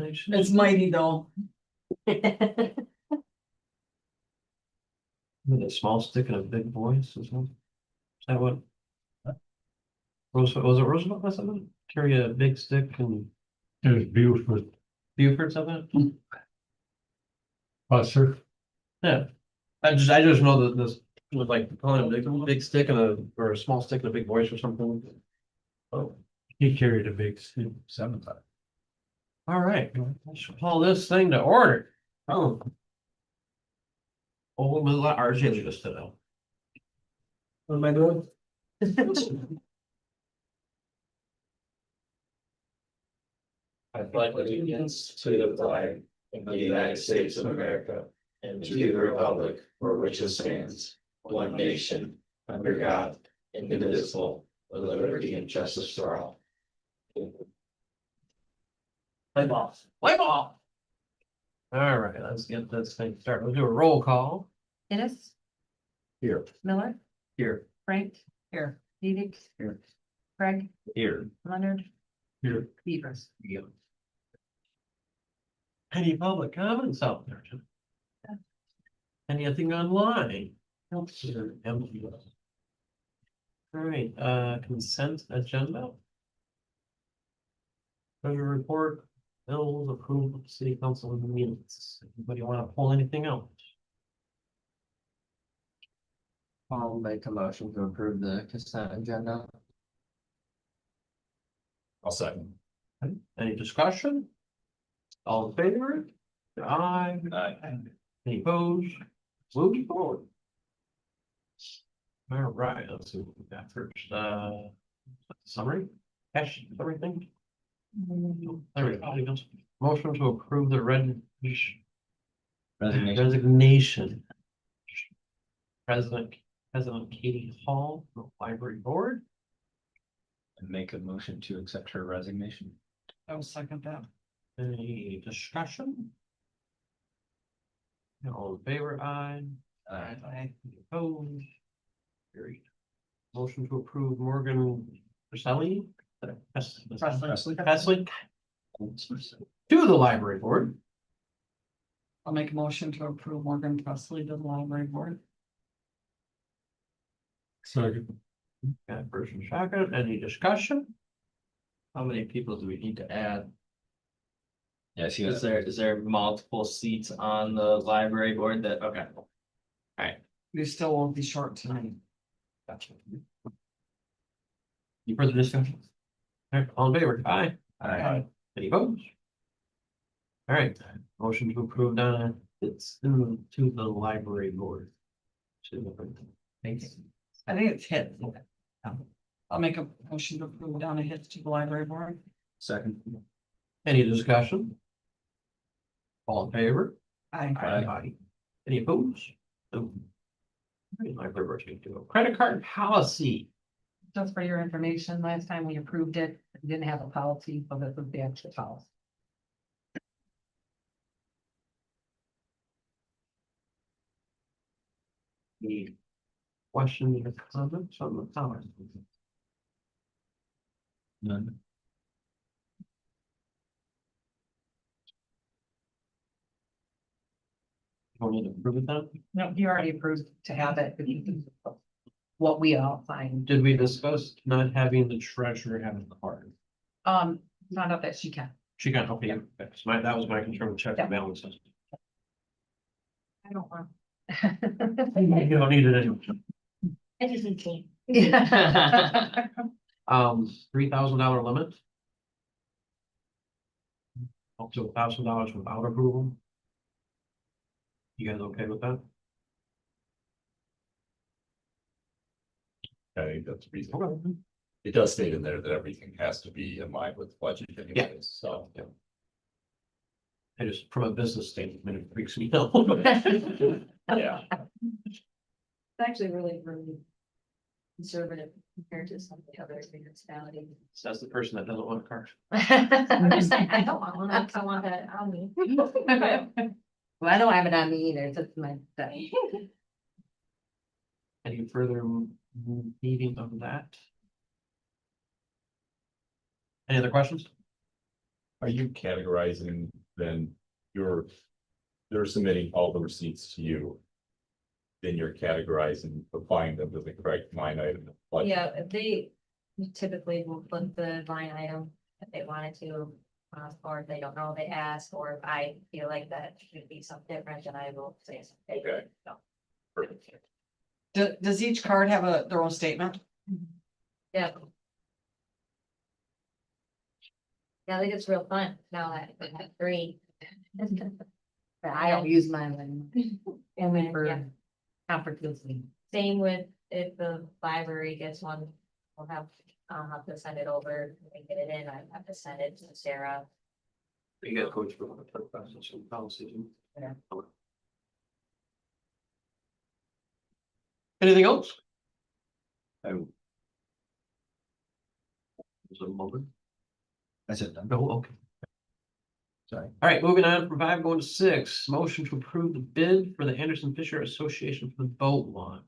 resignation. It's mighty though. With a small stick and a big voice as well. Is that what? Roosevelt, was it Roosevelt or something? Carry a big stick and It was Buford, Buford something? Buster. Yeah. I just know that this was like calling a big stick and or a small stick and a big voice or something. Oh, He carried a big 7-5. all right. Let's call this thing to order. Oh. Oh, we'll let RJ just sit down. What am I doing? I pledge allegiance to the flag of the United States of America and to the republic for which it stands, one nation, under God, indivisible, with liberty and justice for all. Play ball. Play ball. All right, let's get this thing started. We'll do a roll call Ennis, Here. Miller, here. Frank, Here. Edig, Here. Craig, Here. Leonard, Here. Beavers. Any public comments out there? Anything online? Nope. Empty. All right, consent agenda. Treasurer report, bills approved, city council minutes. Anybody want to pull anything out? I'll make a motion to approve the consent agenda. I'll second. Any discussion? All in favor? Aye. Any opposed? Moving forward. All right, let's see what we got first. Summary, cash, everything. There we go. Motion to approve the resignation. President Katie Hall, from the library board. And make a motion to accept her resignation. I will second that. Any discussion? All in favor, aye. Aye. Any opposed? Carried. Motion to approve Morgan Presley. Presley. To the library board. I'll make a motion to approve Morgan Presley to the library board. Second. Got first and second, any discussion? How many people do we need to add? Yes, Is there multiple seats on the library board that, okay. We still won't be short tonight. Gotcha. Any further discussion? All right, all in favor, aye. Aye. Any opposed? All right, motion to approve Donna, it's to the library board. Thank you. I think it's hit. I'll make a motion to approve Donna Hits to the library board. Second. Any discussion? All in favor? Aye. Aye. Any opposed? No. All right, library board's gonna do a credit card policy. Just for your information, last time we approved it, we didn't have a policy, so this was the extra policy. Any questions or comments on the policy? None. Don't need to approve it then? No, you already approved to have it, but you can, what we all signed. Did we discuss not having the treasurer have the card? Not up that she can. She got, okay, that was my concern with check and balances. I don't want. You don't need it anyway. I just need to. $3,000 limit. Up to $1,000 without approval. You guys okay with that? I think that's reasonable. Okay. It does state in there that everything has to be in line with budget anyways, so. I just, from a business standpoint, it freaks me out. Yeah. It's actually really conservative compared to some of the other municipalities. That's the person that doesn't want a car. I'm just saying, I don't want one, I want that on me. Well, I don't have it on me either, it's just my study. Any further meeting of that? Any other questions? Are you categorizing then they're submitting all the receipts to you? Then you're categorizing, applying them to the correct line item. budget? Yeah, they typically will put the line item if they wanted to, or if they don't know, they ask, or if I feel like that should be something different, then I will say something. Okay. So, Perfect. Does each card have their own statement? yeah. Yeah, I think it's real fun now that I have three. But I don't use mine And then, for yeah, conferences. same with if the library gets one, I'll have to send it over, and get it in, I have to send it to Sarah. You guys go through the process and policy. Yeah. Anything else? Was it a moment? That's it. No, okay. Sorry. All right, moving on from 5, going to 6, motion to approve the bid for the Anderson Fisher Association for the boat launch.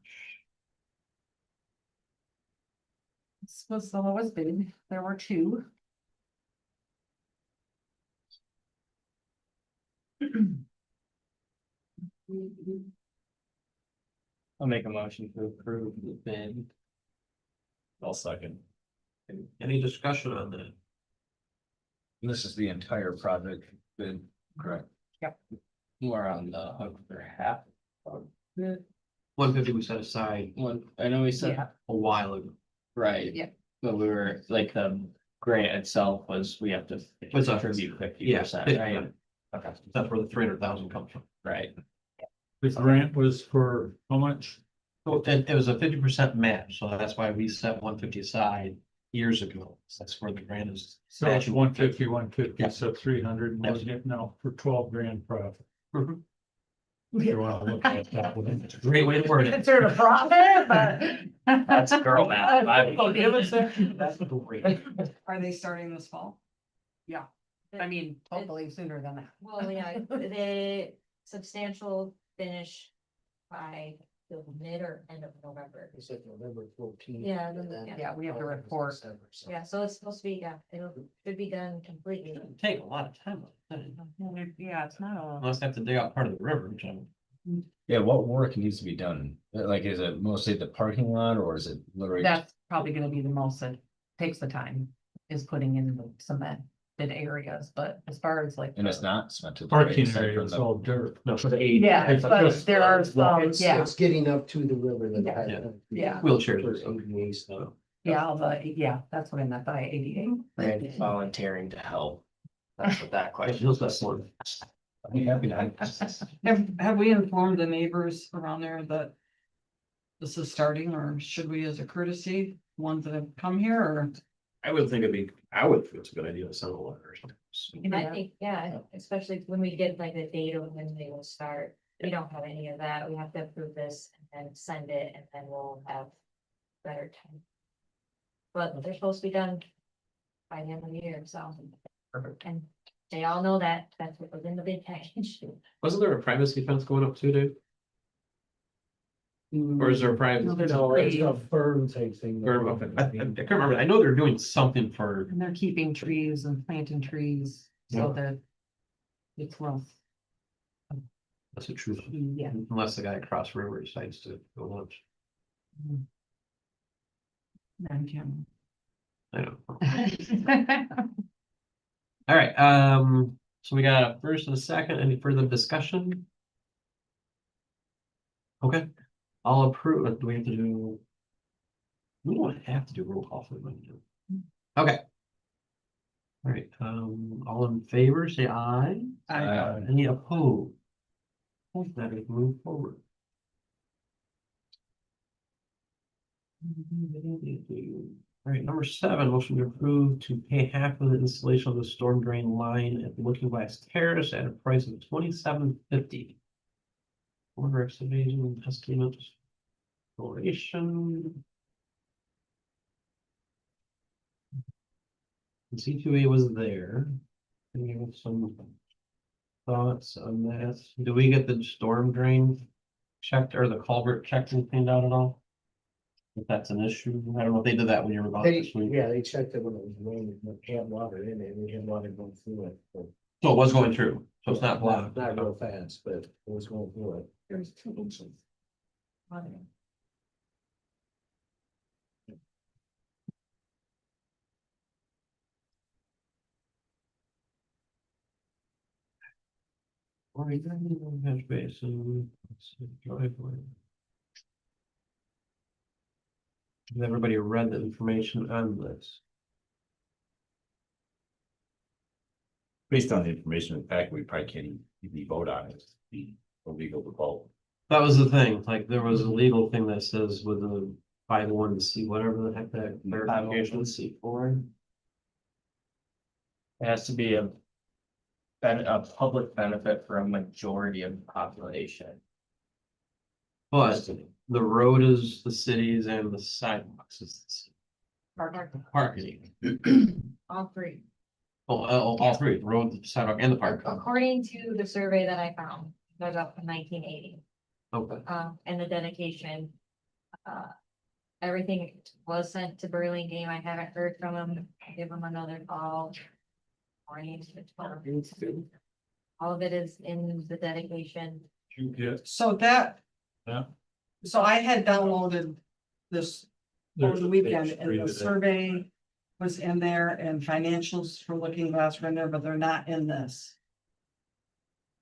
This was the lowest bid. There were two. I'll make a motion to approve the bid. I'll second. Any discussion on that? This is the entire project bid, correct? Yep. We're on the hook for half. of it. 150 we set aside One, I know we said, Yeah. a while ago. right. Yeah. But we were, like, the grant itself was, we have to What's up? contribute 50%, Yeah, right? Okay, That's where the 300,000 comes from. right. The grant was for how much? So it was a 50% match, so that's why we set 150 aside years ago. That's where the grant is. So it's matching. 150, Yeah. so 300, Yep. wasn't it? No, for 12 grand profit. Mhm. If you wanna look at it that way. It's a great way to word it. Considered a profit, but. That's girl math. I'll give it to- That's great. Are they starting this fall? Yeah, I mean, Hopefully sooner than that. Well, yeah, the substantial finish by the mid or end of November. It's like November 14th. Yeah, then- yeah, we have to report. Yeah, so it's supposed to be, yeah, should be done completely. It'd take a lot of time. Yeah, it's not a. Unless they have to dig out part of the river, which I'm. Yeah, what work needs to be done? Like, is it mostly the parking lot or is it literally? That's probably gonna be the most that takes the time, is putting in the cemented areas, but as far as like. And it's not cemented. Parking right? area is all dirt. No, for the aid. Yeah, It's but just- there are some, yeah, It's getting up to the river that. Yeah. Yeah. Wheelchairs. For ADA stuff. yeah, that's what I meant by ADA. Randy volunteering to help. That's what that question. Feels that one. I'd be happy to. Have we informed the neighbors around there that this is starting, or should we as a courtesy, ones that have come here, or? I would think it's a good idea to send a letter or something. I think, yeah, especially when we get like the date of when they will start, we don't have any of that, we have to approve this and then send it, and then we'll have better time. But they're supposed to be done by the end of the year, so. Perfect. And they all know that, that's what was in the bid package. Wasn't there a privacy fence going up too, Dave? Or is there a private? No, there's No, it's three. a firm type thing. Okay. I can't remember. I know they're doing something for, And they're keeping trees and planting trees, so that it's rough. that's the truth. Yeah. Unless the guy across the river decides to go lunch. On camera. I know. All right, so we got a first and a second. Any further discussion? Okay, I'll approve. Do we have to do? We don't have to do roll call for them. Okay. All right, all in favor, say aye. Any opposed? That is move forward. All right, number 7, motion to approve to pay half of the installation of the storm drain line at Looking Glass Terrace at a price of $27.50. Order excavation estimate. Exploration. The C2A was there. Can you give some thoughts on that? Do we get the storm drain checked or the culvert checked and cleaned out at all? if that's an issue. I don't know if they did that when you were gone They, this week. yeah, they checked it when it was raining, but had water in it, and we had water going through it. But So it was going through, so it's not blocked. Not real fast, but it was going through it. There's 2 inches. Water. Or you don't even have basin, let's see, driveway. Has everybody read the information on this? Based on the information in the pack, we probably can't even vote on it. Be illegal to vote. That was the thing, like, there was a legal thing that says with a 501c, whatever the heck that clarification C for. It has to be a public benefit for a majority of the population. But the road is the city's and the sidewalks is the city. Parking. All 3. All three, the road, the sidewalk and the park. According to the survey that I found, that was up in 1980, Okay. and the dedication. Everything was sent to Burlingame. I haven't heard from them. I'll give them another call. Morning to 12. All of it is in the dedication. You get, So that. Yeah. So I had downloaded this over there's the a weekend page and three the today. survey was in there and financials for Looking Glass were in there, but they're not in this.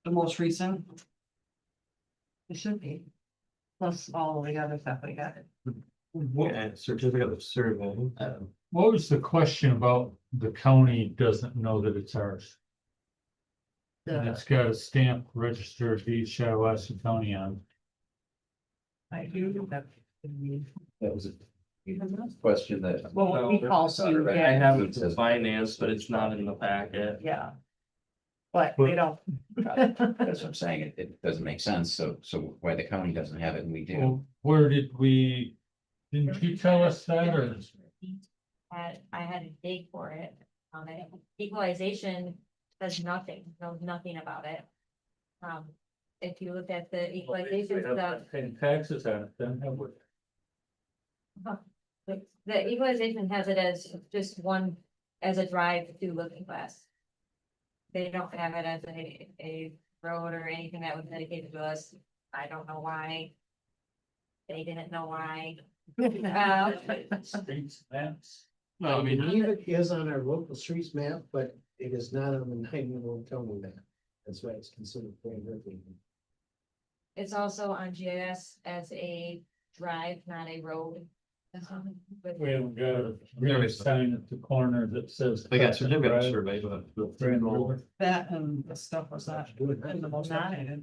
The most recent. It should be. Plus all the other stuff we got. Yeah, certificate of survey. What was the question about the county doesn't know that it's ours? And it's got a stamp register of deeds Shiawassee County on. I do. That was a question that. Well, we call you, I yeah, have it to finance, but it's not in the packet. yeah. But they don't. That's what I'm saying. It doesn't make sense. So why the county doesn't have it and we do. Well, where did we, didn't you tell us that or? I had to dig for it on it. Equalization says nothing, knows nothing about it. If you look at the equalization stuff, Paying taxes on it, then have we? the equalization has it as just one, as a drive to Looking Glass. They don't have it as a road or anything that was dedicated to us. I don't know why. They didn't know why. Streets, maps. No, I mean, I believe it is on our local streets map, but it is not on the 911 county map. That's why it's considered. It's also on GIS as a drive, not a road. But We haven't got a really sign at the corner that says. they got certificate of survey, but. Grand River. That and the stuff was not. in the most updated.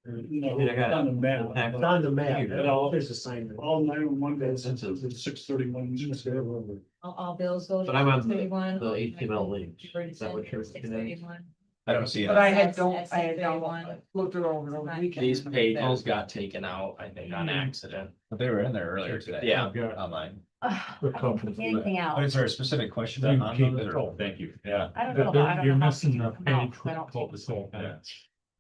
I got it. On the map. It's on the map. It all- There's a sign. All 911 That's days, it. 631. all bills go. to But I'm on 631, the HTML link. Already Is that what sent you're to looking at? 631. I don't see But it. I had That's don't, I had S31. looked it over the weekend. These pages got taken out, I think, on accident. But they were in there earlier today. Yeah. Online. Anything But else? is there a specific question You on keep those, it or- all. Thank you, yeah. I don't know. I don't You're know how missing to the come out, page I don't with cul-de-sac. Yeah.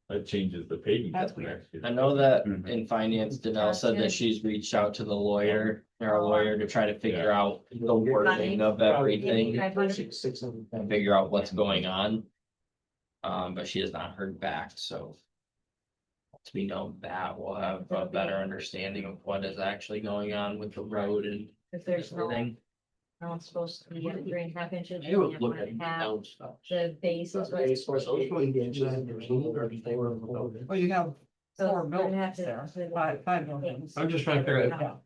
That changes the paving. That's definition. I know that Mhm. in finance, Danelle said that she's reached out to the lawyer, our lawyer, to try to figure Yeah. out the wording of everything $500. and figure out what's going on. But she has not heard back, so. Once we know that, we'll have a better understanding of what is actually going on with the road and If there's no, everything. no one's supposed to be at 3.5 inches. You would and look you at have down stuff. The base is what it's supposed to be. Well, you have So four we're gonna have buildings to- there, five buildings. I'm just trying to figure out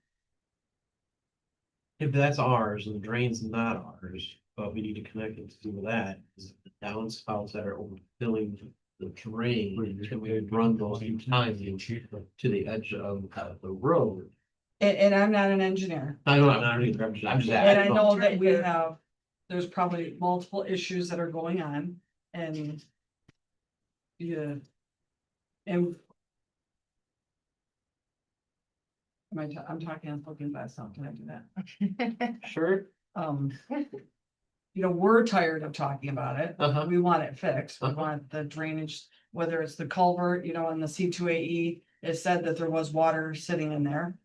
if that's ours and the drain's not ours, but we need to connect it to do that, is the downspouts that are overfilling the drain, can we run those in time to the edge of the road? And I'm not an engineer. I know, I'm not either, I'm just And I asking. know that we have, there's probably multiple issues that are going on and. Yeah. And. I'm talking, I'm looking by something, can I do that? Sure. You know, we're tired of talking about it. Uh-huh. We want it fixed. We Uh-huh. want the drainage, whether it's the culvert, you know, and the C2AE, it said that there was water sitting in there.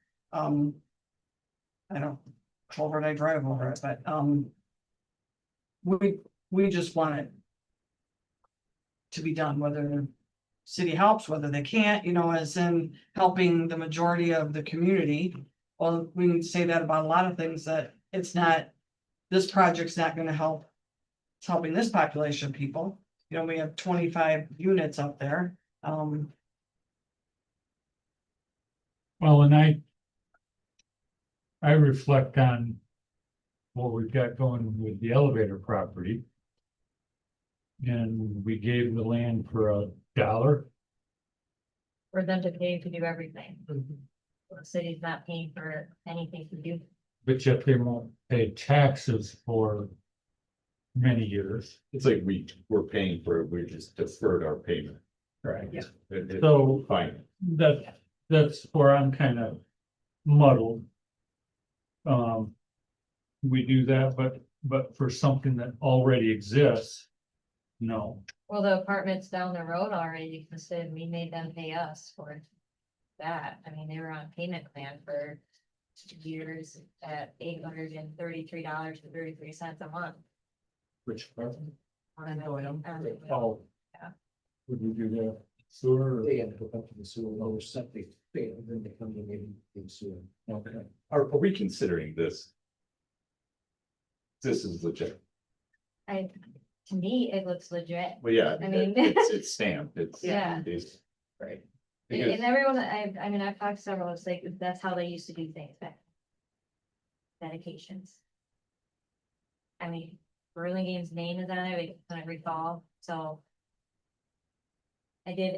I don't, culvert, I drive over it, but, we just want it to be done, whether the city helps, whether they can't, you know, as in helping the majority of the community. Well, we need to say that about a lot of things, that it's not, this project's not gonna help. It's helping this population of people, you know, we have 25 units up there, Well, and I reflect on what we've got going with the elevator property. And we gave the land for $1. For them to pay to do everything. The city's not paying for anything to do. But yet they won't pay taxes for many years. It's like we're paying for it, we just deferred our payment. Right. Yeah. So Fine. that's where I'm kind of muddled. We do that, but for something that already exists, no. Well, the apartments down the road already considered, we made them pay us for that. I mean, they were on payment plan for years at $833.33 a month. Which part? And Doyle. Oh. Yeah. Would you do the sewer? They had to hook up to the sewer, or septic, and then they come in maybe in sewer. Okay. Are we considering this? This is legit. To me, it looks legit. Well, yeah, I mean- it's stamped, it's. Yeah. It's, right. And Because- everyone, I mean, I've talked to several, it's like, that's how they used to do things back. Dedications. I mean, Burlingame's name is on it, we couldn't recall, so. I did.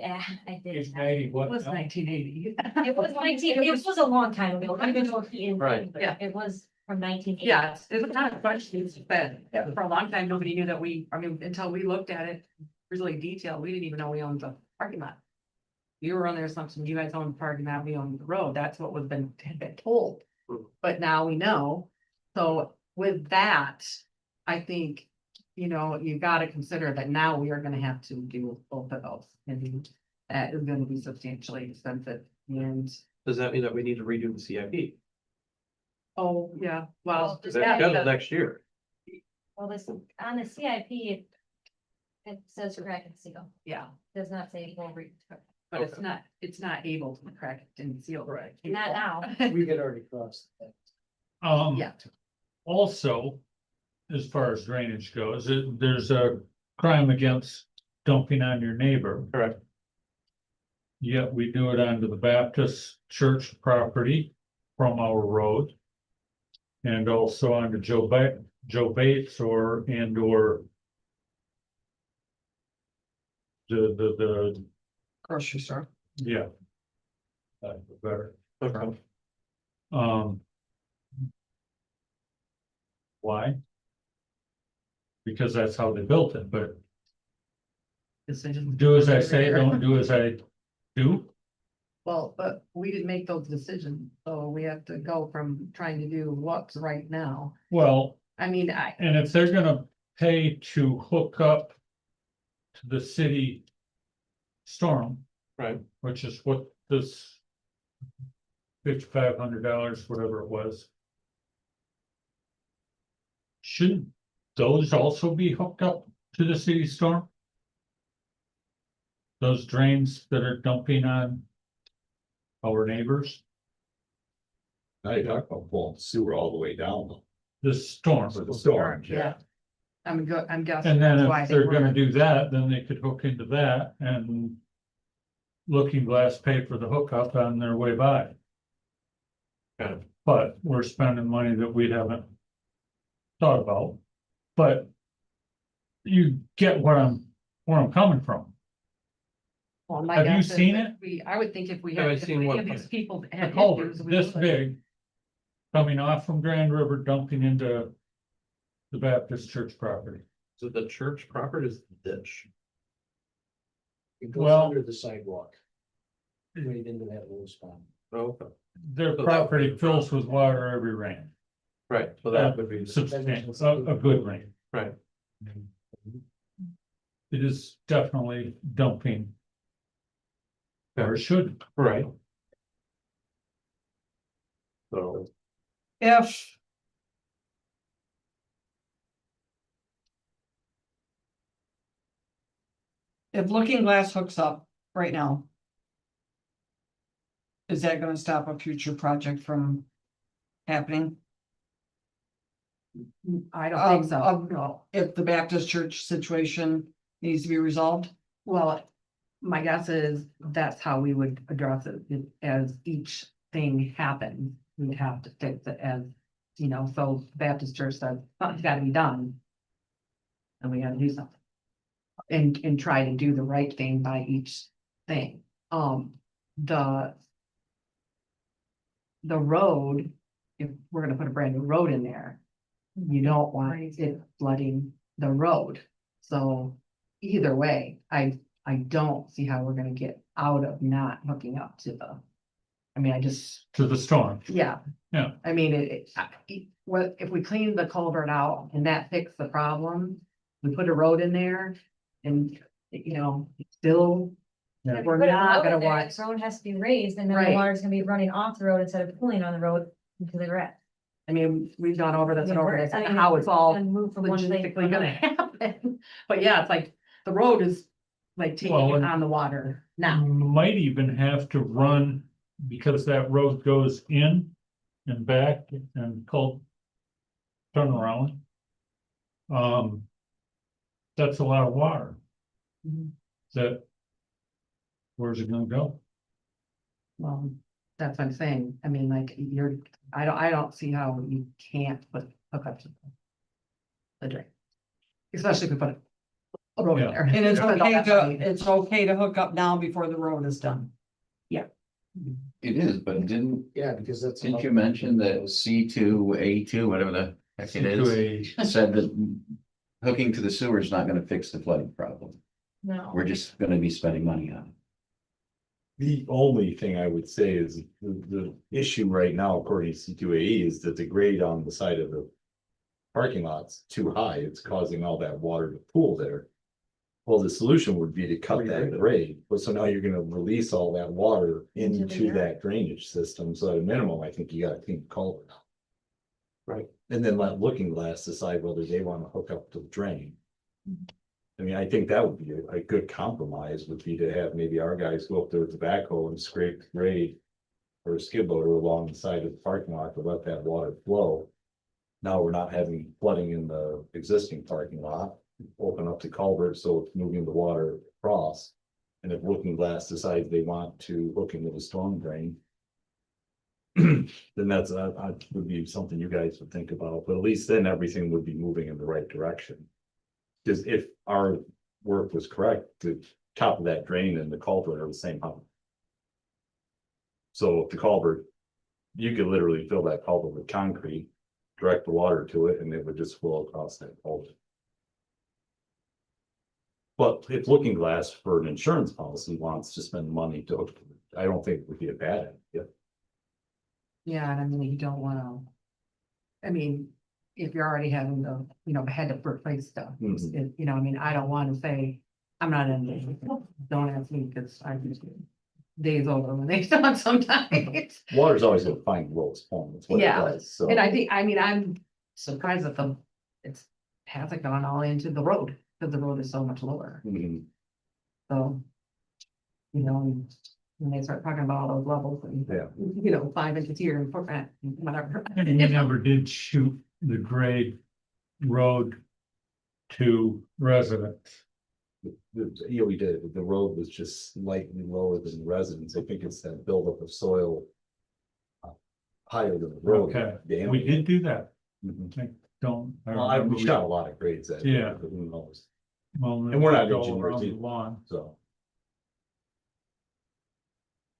It's 90 what It was now? 1980. It was 19, it was a long time ago, even though he is, Right. but Yeah. it was from 1980. Yeah, it's not a question, it's that for a long time, nobody knew that I mean, until we looked at it really detailed, we didn't even know we owned the parking lot. You were under assumption you guys own the parking lot, we own the road, that's what was been told. But now we know, so with that, I think, you know, you gotta consider that now we are gonna have to do both of those. And that is gonna be substantially expensive, and, Does that mean that we need to redo the CIP? oh, yeah, well. Well, That's scheduled next year. Well, this, on the CIP, it says crack and seal, Yeah, does not say full re. but it's not able to crack it and seal. Right. Not now. We had already crossed that. Yeah, Also, as far as drainage goes, there's a crime against dumping on your neighbor. Correct. Yet we do it onto the Baptist church property from our road. And also onto Joe Bates or the, Grocery store. yeah. Better. Okay. Why? Because that's how they built it, but decisions. do as I say, don't do as I do. Well, but we didn't make those decisions, so we have to go from trying to do what's right now. Well, I mean, and if they're gonna pay to hook up to the city storm, Right. which is what this $5,500, whatever it was. Shouldn't those also be hooked up to the city storm? Those drains that are dumping on our neighbors, Now you're talking about pulling sewer all the way down the storm. for the storm, yeah. I'm guessing. And then that's why if they they're were- gonna do that, then they could hook into that and Looking Glass pay for the hookup on their way by. Got it. But we're spending money that we haven't thought about, but you get where I'm coming from. Well, my Have you guess is seen if I would think if we Have had, I if seen any what of these part? people A had culvert issues. we this would. big. Coming off from Grand River, dumping into the Baptist church property. So the church property is the ditch. It goes Well- under the sidewalk. Right into that little spot. Okay. Their So that- property fills with water every rain. Right, so that would be, Substantial, a good rain. right. It is definitely dumping. Or it should. Right. So. if. If Looking Glass hooks up right now. Is that gonna stop a future project from happening? I don't think so, Of- no. If the Baptist church situation needs to be resolved? Well, my guess is that's how we would address it, as each thing happens, we would have to fix it as, you know, so Baptist church says, something's gotta be done. And we gotta do something. And try to do the right thing by each thing, the. The road, if we're gonna put a brand new road in there, you don't want it flooding the road. So either way, I don't see how we're gonna get out of not hooking up to the. I mean, I just, To the storm. yeah. Yeah. I mean, well, if we clean the culvert out and that fixed the problem, we put a road in there and, you know, it's still. Yeah. We're Put a not road in gonna there, want, the road has to be raised, and then the Right. water's gonna be running off the road instead of pooling on the road into the grass. I mean, we've gone over this and over this, I mean, how it's all And move from one thing to logistically gonna another. happen. But yeah, it's like, the road is like taking Well, it and- on the water now. Might even have to run, because that road goes in and back and called turn around. That's a lot of water. Mhm. That. Where's it gonna go? Well, that's what I'm saying. I mean, like, I don't see how you can't hook up to the drain. Especially if we put a road in Yeah. there. And it's Spend all okay that to, money. it's okay to hook up now before the road is done. It is, but didn't Yeah, because that's. Didn't you mention that C2, A2, whatever the heck it is, To said that hooking to the sewer is not gonna fix the flooding problem? No. We're just gonna be spending money on it. The only thing I would say is the issue right now, according to C2AE, is that the grade on the side of the parking lot's too high. It's causing all that water to pool there. Well, the solution would be to cut that grade, but so now you're gonna release all that water Into the into yard. that drainage system. So at a minimum, I think you gotta clean the culvert out. Right. And then let Looking Glass decide whether they wanna hook up to the drain. I mean, I think that would be a good compromise, would be to have maybe our guys go up there with the backhoe and scrape the grade. Or a skid loader along the side of the parking lot to let that water flow. Now we're not having flooding in the existing parking lot, open up the culvert, so it's moving the water across. And if Looking Glass decides they want to hook into the storm drain. Then that's, would be something you guys would think about, but at least then everything would be moving in the right direction. Cause if our work was correct, the top of that drain and the culvert are the same height. So if the culvert, you could literally fill that culvert with concrete, direct the water to it, and it would just flow across that culvert. But if Looking Glass for an insurance policy wants to spend money to hook, I don't think it would be a bad idea. Yeah, and I mean, you don't wanna. I mean, if you're already having the, you know, had to replace stuff, Mhm. you know, I mean, I don't wanna say, I'm not in this, don't ask me, cause I'm just. Days over when they done sometimes. Water's always gonna find the lowest point, that's what it Yeah, does, so. And I think, I mean, I'm surprised that it's hasn't gone all into the road, cause the road is so much lower, Mhm. so. You know, when they start talking about all those levels and. Yeah. You know, 5 inches here and 4, whatever. And you never did shoot the grade road to residents. We did, the road was just slightly lower than the residents, I think it's that buildup of soil. Higher than the road. Okay, Damn. we did do that. Mhm. I don't. I Well, we remember shot a lot of grades that. Yeah. But who knows, Well, and we're not all engineers around the either. lawn. so.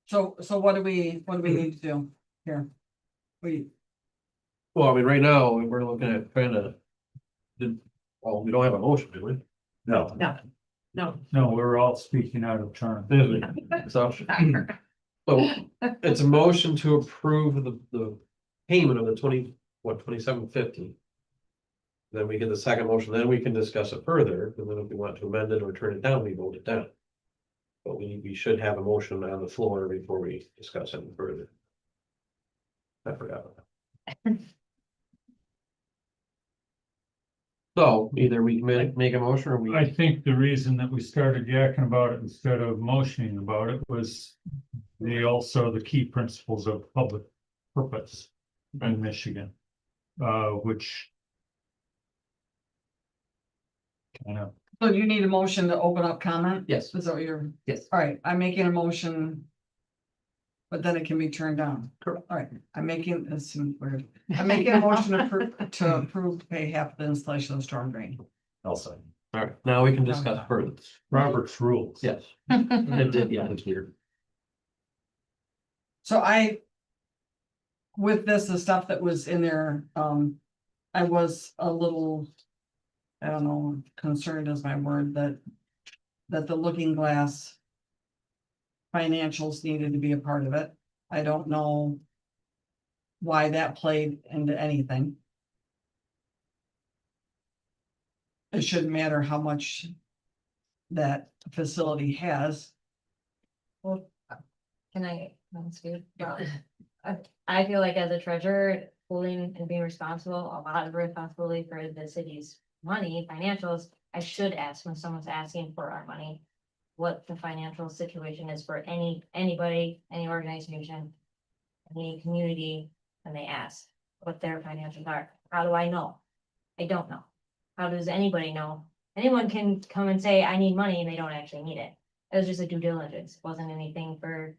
So what do we need to do here? Well, I mean, right now, we're looking at kind of. Well, we don't have a motion, do we? No, No. No, we're all speaking out of turn. So, so it's a motion to approve the payment of the 2750. Then we get the second motion, then we can discuss it further, and then if we want to amend it or turn it down, we vote it down. But we should have a motion on the floor before we discuss it further. I forgot. So either we make a motion or I we, think the reason that we started yakking about it instead of motioning about it was the key principles of public purpose in Michigan, which kind of, So you need a motion to open up comment? yes, Is that what you're? yes. All right, I'm making a motion. But then it can be turned down. Correct. All right, I'm making this weird. I'm making a motion to approve to pay half the installation of storm drain. Also, All right, now we can discuss further. Robert's rules. Yes. It did, yeah, it's weird. So with this, the stuff that was in there, I was a little, I don't know, concerned is my word, that the looking glass financials needed to be a part of it. I don't know why that played into anything. It shouldn't matter how much that facility has. Well, can I, I feel like as a treasurer, holding and being responsible, a lot of responsibility for the city's money, financials, I should ask when someone's asking for our money, what the financial situation is for anybody, any organization, any community, and they ask what their financials are. How do I know? I don't know. How does anybody know? Anyone can come and say, I need money, and they don't actually need it. It was just a due diligence. It wasn't anything for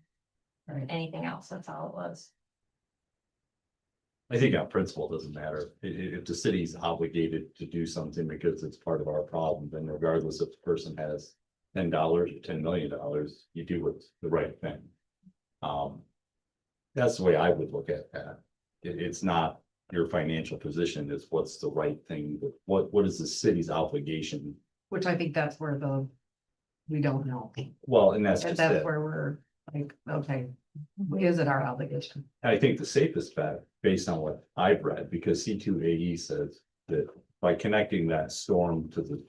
anything else. That's all it was. I think on principle it doesn't matter. If the city's obligated to do something because it's part of our problem, then regardless if the person has $10 or $10 million, you do what's the right thing. That's the way I would look at that. It's not your financial position, it's what's the right thing, what is the city's obligation? Which I think that's where we don't know. Well, and that's And just that's it. where we're like, okay, is it our obligation? And I think the safest bet, based on what I've read, because C2AE says that by connecting that storm to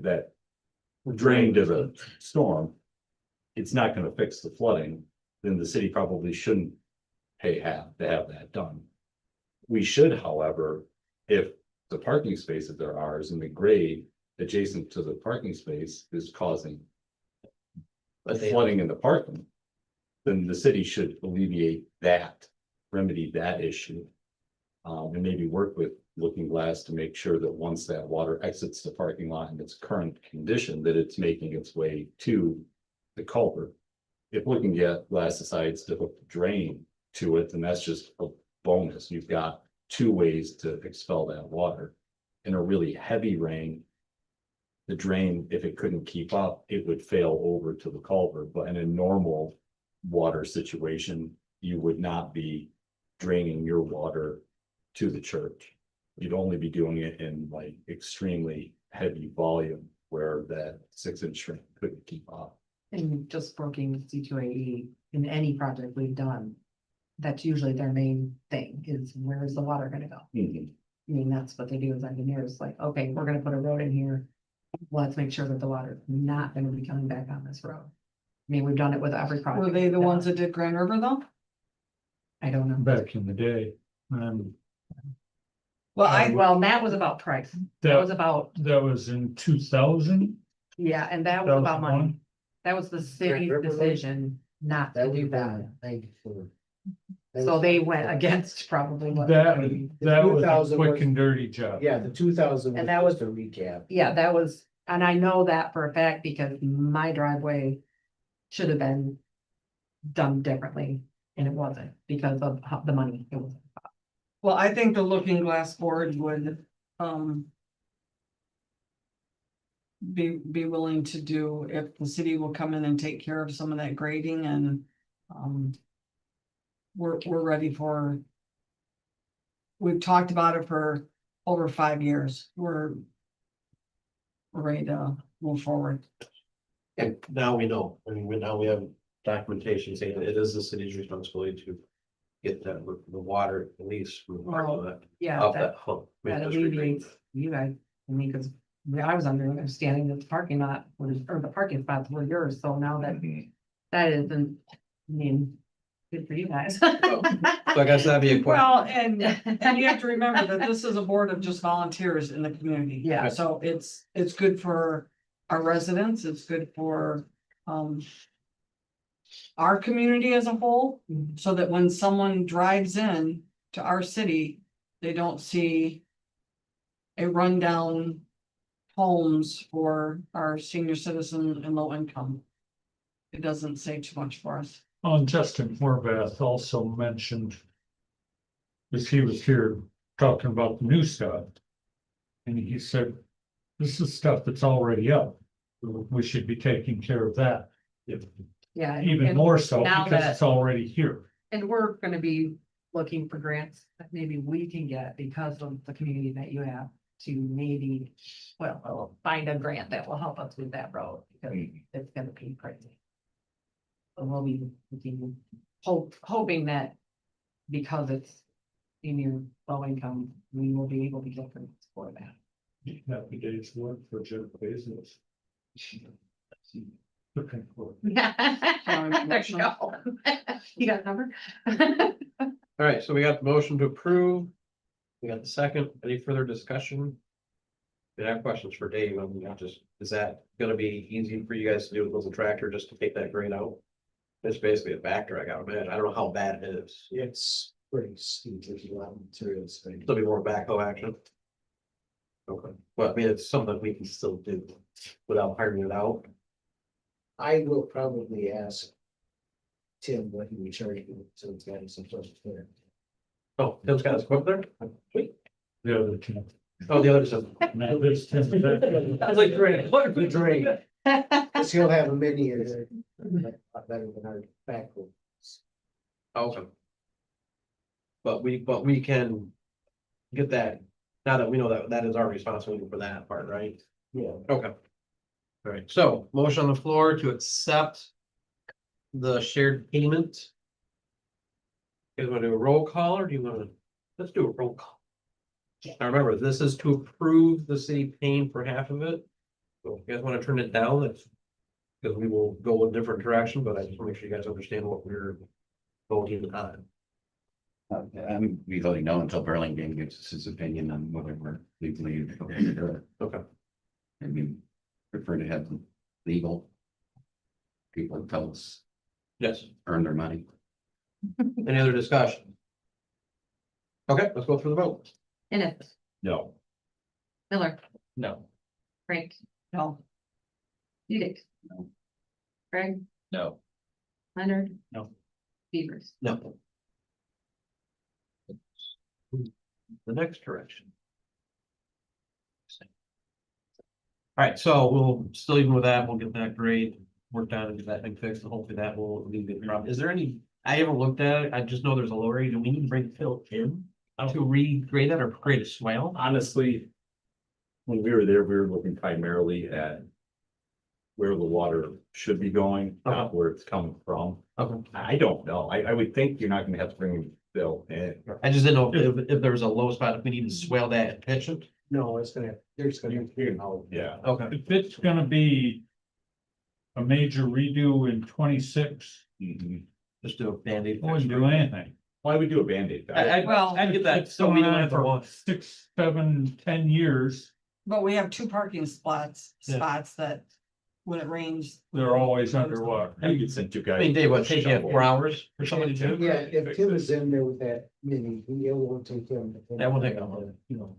that drain to the storm, it's not gonna fix the flooding, then the city probably shouldn't pay half to have that done. We should, however, if the parking spaces are ours and the grade adjacent to the parking space is causing flooding in the parking, then the city should alleviate that, remedy that issue. And maybe work with Looking Glass to make sure that once that water exits the parking lot in its current condition, that it's making its way to the culvert. If Looking Glass decides to hook the drain to it, then that's just a bonus. You've got two ways to expel that water. In a really heavy rain, the drain, if it couldn't keep up, it would fail over to the culvert. But in a normal water situation, you would not be draining your water to the church. You'd only be doing it in like extremely heavy volume where that 6-inch drain couldn't keep up. And just working with C2AE in any project we've done, that's usually their main thing is where is the water gonna go? Mhm. I mean, that's what they do as engineers, like, okay, we're gonna put a road in here. Let's make sure that the water's not gonna be coming back on this road. I mean, we've done it with every project. Were they the we've ones done. that did Grand River though? I don't know. Back in the day, Well, Well, that was about price. That was about, that was in 2000. yeah, and that was about money. 2001. That was the city's River Road? decision not to That would do be that. bad, 94. So they went against probably what. That was a 2000 quick was- and dirty job. Yeah, the 2000. And that was- just a recap. Yeah, that was, and I know that for a fact because my driveway should have been done differently and it wasn't because of the money. It was. well, I think the Looking Glass board would, be willing to do, if the city will come in and take care of some of that grading and, we're ready for. We've talked about it for over 5 years. We're ready to move forward. And now we know, I mean, now we have documentation saying that it is the city's responsibility to get that, the water at least from part of that, Yeah, off that, that hump. that Just regrade alleviates you guys, I mean, because I was understanding that the parking lot was, or the parking spots were yours, so now that. That isn't, I mean, Good for you guys. So I guess that'd be a question. Well, and you have to remember that this is a board of just volunteers in the community. Yeah. So it's good for our residents, it's good for, our community as a whole, so that when someone drives in to our city, they don't see a rundown homes for our senior citizen and low income. It doesn't say too much for us. And Justin Horvath also mentioned, as he was here talking about the new stuff. And he said, this is stuff that's already up. We should be taking care of that, Yeah. even and more so now because that- it's already here. And we're gonna be looking for grants that maybe we can get because of the community that you have to maybe, well, find a grant that will help us with that road, because it's gonna be crazy. So we'll be looking, hoping that because it's in your low income, we will be able to get grants for that. Happy days work for Jeff Bezos. Looking for. There you go. You got a number? All right, so we got the motion to approve. We got the second. Any further discussion? Did I have questions for Dave? I mean, is that gonna be easy for you guys to do with the tractor, just to take that grade out? It's basically a back drag out of it. I don't know how bad it is. It's pretty steep, there's a lot of materials. There'll be more backhoe action. Okay, well, I mean, it's something we can still do without hiring it out. I will probably ask Tim what he would charge you, so it's got some sort of clear. Oh, Tim's got his equipment there? Sweet. The other two. Oh, the other stuff. Now this. I was like, great, what a great. Cause he'll have a mini, a lot better than our backhoe. Okay. But we can get that, now that we know that is our responsibility for that part, right? Yeah. Okay. All right, so motion on the floor to accept the shared payment. You guys want to do a roll call or do you want to, let's do a roll call. Now remember, this is to approve the city paying for half of it. So if you guys want to turn it down, that's because we will go a different direction, but I just want to make sure you guys understand what we're voting on. I'm be voting no until Burlingame gives us his opinion on whether we're legally okay to do it. Okay. I mean, prefer to have legal people tell us, Yes. earn their money. Any other discussion? Okay, let's go through the vote. Ennis, No. Miller, No. Frank, No, Edith. No. Craig, No. Leonard. No. Beavers. No. The next direction. All right, so we'll still, even with that, we'll get that grade worked out and get that thing fixed, and hopefully that will alleviate the problem. Is there any, I haven't looked at it, I just know there's a lower area, do we need to bring Phil in to regrade that or create a swale? Honestly, when we were there, we were looking primarily at where the water should be going, not where it's coming from. Okay, I don't know. I would think you're not gonna have to bring Bill in. I just didn't know if there was a low spot, if we need to swale that and pitch it. No, it's gonna, there's gonna be, Yeah. Okay, If it's gonna be a major redo in 26, Mhm. just do a Band-Aid. I wouldn't do anything. Why we do a Band-Aid? Well, I'd get that, It's so we going don't on have to for walk. 6, 7, 10 years. but we have two parking spots Yeah. that when it rains. They're always underwater. You could send two I guys. mean, Dave, what, take you 4 hours or something to do? yeah, if Tim is in there with that mini, he won't take him. That won't take long, you know.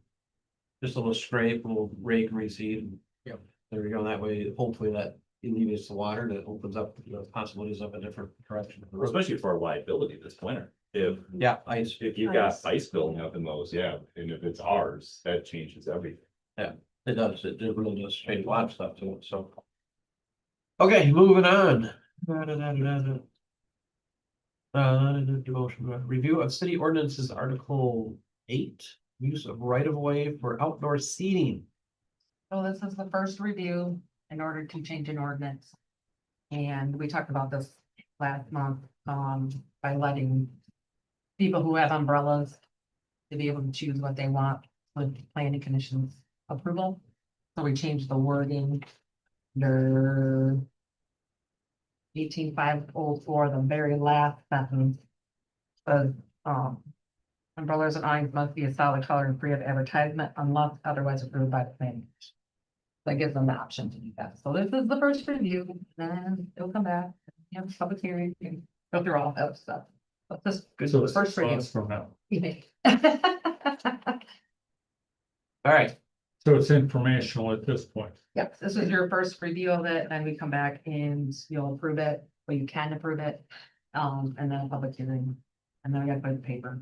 Just a little scrape, a little rake, reseed. And Yep. There we go. That way, hopefully that alleviates the water, that opens up the possibilities of a different direction. of the road. Especially for our liability this winter. Yeah, ice. If you've got ice building up in those, yeah, and if it's ours, that changes everything. It does. It really does change a lot of stuff to it, so. Okay, moving on. Devotion, review of city ordinances, Article 8, use of right of way for outdoor seating. So this is the first review in order to change an ordinance. And we talked about this last month, by letting people who have umbrellas to be able to choose what they want with planning commission's approval. So we changed the wording. Under 18504, the very last sentence. Says, umbrellas and awnings must be a solid color and free of advertisement unless otherwise approved by the planning commission. That gives them the option to do that. So this is the first review, then it'll come back, you have a public hearing, and go through all that stuff. But this So it's first review. months from now. All right, So it's informational at this point. Yep, this is your first review of it, and we come back and you'll approve it, or you can approve it. And then a public hearing, and then I gotta put it in the paper.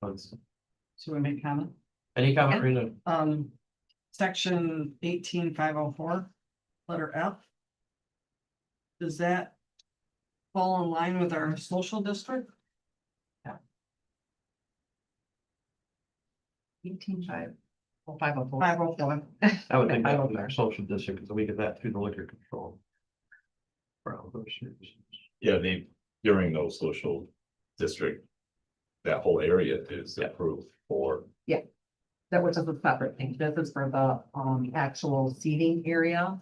Should we make comment? any comment, Rita? Section 18504, letter F. Does that fall in line with our social district? 18.5. Well, 504. 504. I would think that would be Okay. our social district, because we get that through the liquor control. Brown groceries. Yeah, during those social district. That whole area is Yeah. approved for, That was just a separate thing. This is for the actual seating area.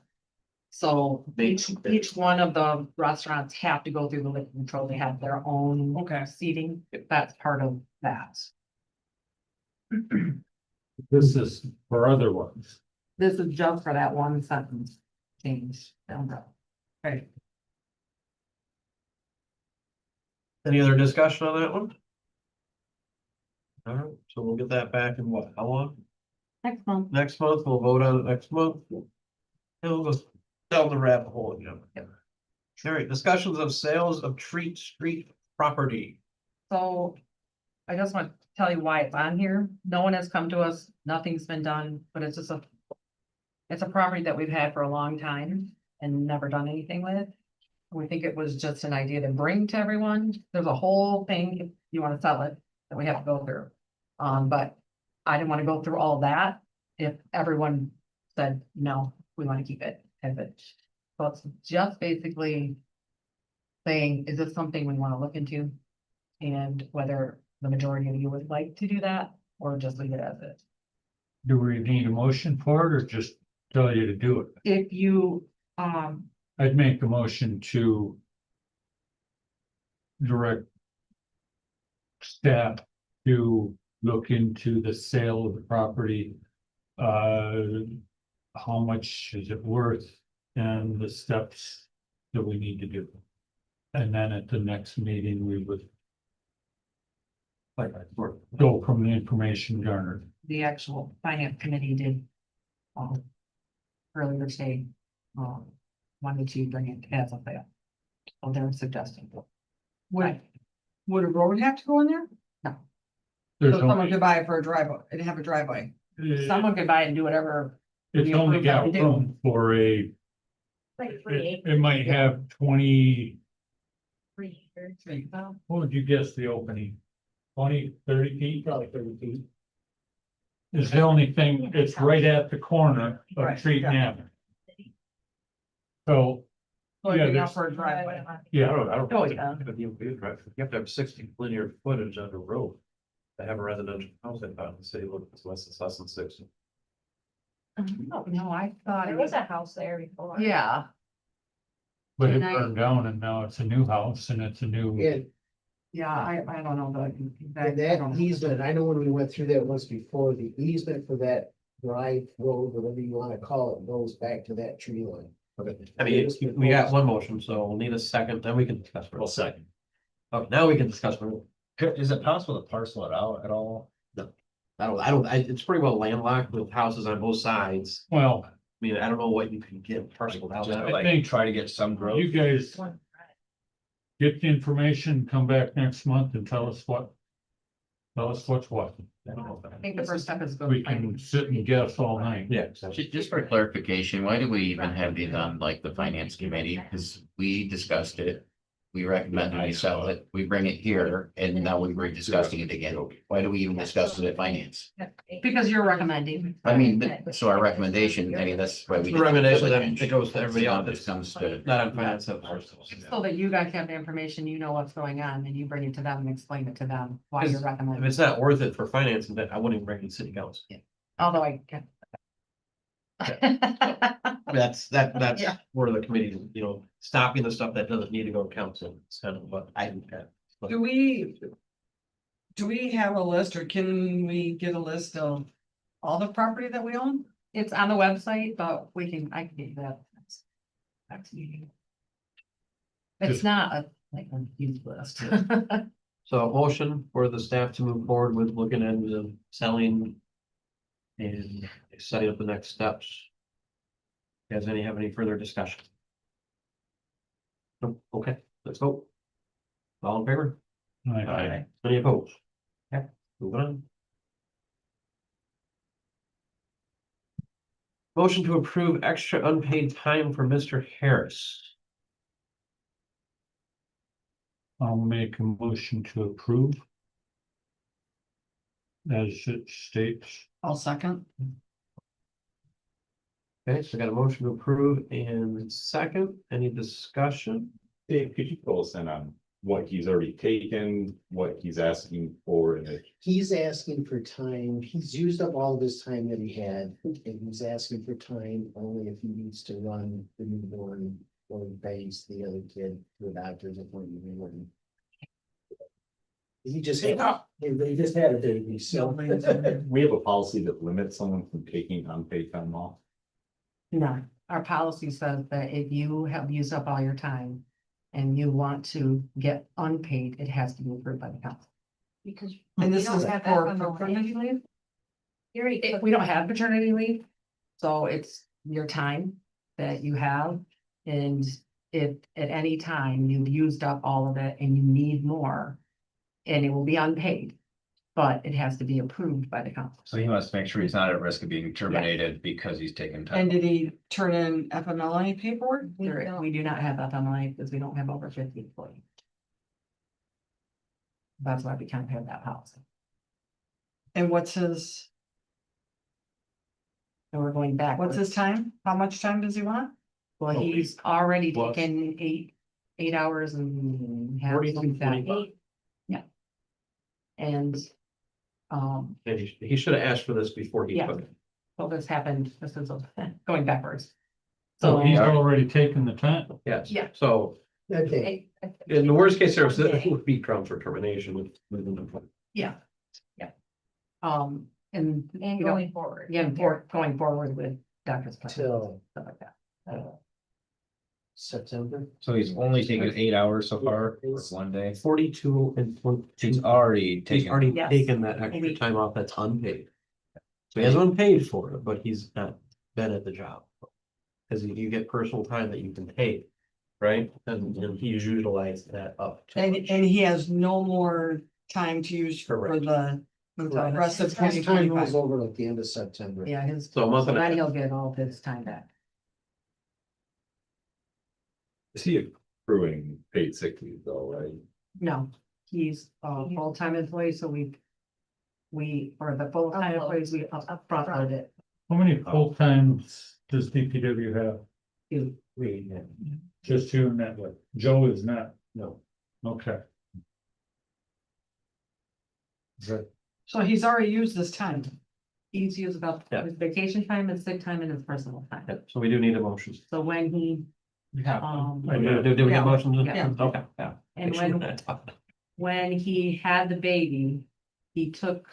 So each one of the restaurants have to go through the liquor control. They have their own seating. That's part of that. This is for other ones. This is just for that one sentence change. Down the- Okay, Any other discussion on that one? All right, so we'll get that back in what, how long? Next month. Next month, we'll vote on it next month. And we'll go down the rabbit hole again. Yep. All right, discussions of sales of Treat Street property. So I just want to tell you why it's on here. No one has come to us, nothing's been done, but it's just it's a property that we've had for a long time and never done anything with. We think it was just an idea to bring to everyone. There's a whole thing, if you want to sell it, that we have to go through. But I didn't want to go through all that if everyone said, no, we want to keep it as it. So it's just basically saying, is this something we want to look into? And whether the majority of you would like to do that or just leave it as is. Do we need a motion for it or just tell you to do it? If you, I'd make a motion to direct staff to look into the sale of the property. How much is it worth and the steps that we need to do. And then at the next meeting, we would go from the information garnered. the actual finance committee did. Earlier today, wanted to bring it as a fail. So they're suggesting. would a road have to go in there? There's So someone only, could buy it for a driveway, and have a driveway. Someone could buy it and do whatever. it's only got room for a, Like 3 acres. it might have 20, 3 acres. what would you guess the opening? 20, 30 feet? Probably 30 feet. Is the only thing, it's right at the corner of Right, Treat and yeah. Avenue. So, So it'd Yeah, be there's- enough for a driveway. yeah, I don't. Oh, yeah. You have to have 60 linear footage on the road. To have a residential house in the city, look, it's less than 60. No, I thought. There was a house there before. Yeah, but it And I- burned down and now it's a new house and it's a new. And yeah, I don't know, but. And that easement, I know when we went through that once before, the easement for that drive road, whatever you wanna call it, goes back to that tree line. I mean, we got one motion, so we'll need a second, then we can discuss. well, second. Okay, now we can discuss. Is it possible to parcel it out at all? It's pretty well landlocked with houses on both sides. Well, I mean, I don't know what you can get parceled out. Just that I like think- try to get some growth? you guys get the information, come back next month and tell us what. Tell us what's what. I think the first step is. go We find- can sit and guess all night. Yeah. Just for clarification, why do we even have these on like the finance committee? Because we discussed it. We recommended we sell it, we bring it here, and now we're discussing it again. Why do we even discuss it at finance? Because you're recommending. I mean, so our recommendation, I mean, that's why we. The recommendation, then it goes to everybody Now else. this comes to. Not on finance. So that you guys have the information, you know what's going on, and you bring it to them and explain it to them, why you're If recommending. it's not worth it for financing, then I wouldn't even bring it to city council. Although I can. That's Yeah. where the committee, stopping the stuff that doesn't need to go to council. It's kind of what I do. Do we have a list, or can we get a list of all the property that we own? It's on the website, but I can get you that. Next meeting. It's Just- not like a huge list. So a motion for the staff to move forward with looking into selling and setting up the next steps. You guys have any further discussion? No? Okay, let's vote. All in favor? Aye. Any opposed? Okay, moving on. Motion to approve extra unpaid time for Mr. Harris. I'll make a motion to approve. As it states. I'll second. Okay, so I got a motion to approve and second. Any discussion? Dave, could you fill us in on what he's already taken, what he's asking for, and He's asking for time. He's used up all of his time that he had, and he's asking for time only if he needs to run the newborn or bangs the other kid to a doctor's appointment. He just had, they just had a baby, so. we have a policy that limits someone from taking unpaid time off. No, our policy says that if you have used up all your time and you want to get unpaid, it has to be approved by the council. Because. And we this don't is have for FMLA. paternity leave? You already took We don't have paternity leave, so it's your time that you have. And if at any time you've used up all of it and you need more, and it will be unpaid, but it has to be approved by the council. So he wants to make sure he's not at risk of being terminated because he's taking And time. did he turn in FMLA paperwork? We don't. We do not have FMLA because we don't have over 50 employees. That's why we can't have that policy. And what's his And we're going back. What's his time? How much time does he want? Well, he's already Plus. taken eight hours and. half, 43, something like that. 25. And, And he should have asked for this before he Yeah. took it. well, this happened, this is going backwards. So he's So, already taken the time. Yes. Yeah. So Okay, in the worst case scenario, it would be grounds for termination with an employee. yeah. And. And you know, going forward. Yeah, going forward with doctor's. appointments, till Stuff like that. September. So he's only taken 8 hours so far, or 1 day. 42 and 20. He's already He's taken. already Yes. taken that extra time off that's unpaid. So he hasn't been paid for it, but he's not been at the job. Cause you get personal time that you can take, right? And he's utilized that up. to And much. he has no more time to use for Correct. the rest of His twenty time twenty-five. goes over at the end of September. Yeah, his, So a month so and a then half. he'll get all of his time back. Is he accruing paid sick leave though, right? No, he's a full-time employee, so for the full-time Upload. employees, we upfront load it. How many full-times does DPW have? You- Just you and that, Joe is not, No. okay. So he's already used this time. He's used about Yeah. his vacation time and sick time and his personal time. Yeah, so we do need a motion. So when he, Yeah. um, Do we Yeah. have motions? Yeah. Okay, yeah. and Make sure we're when, not talking. when he had the baby, he took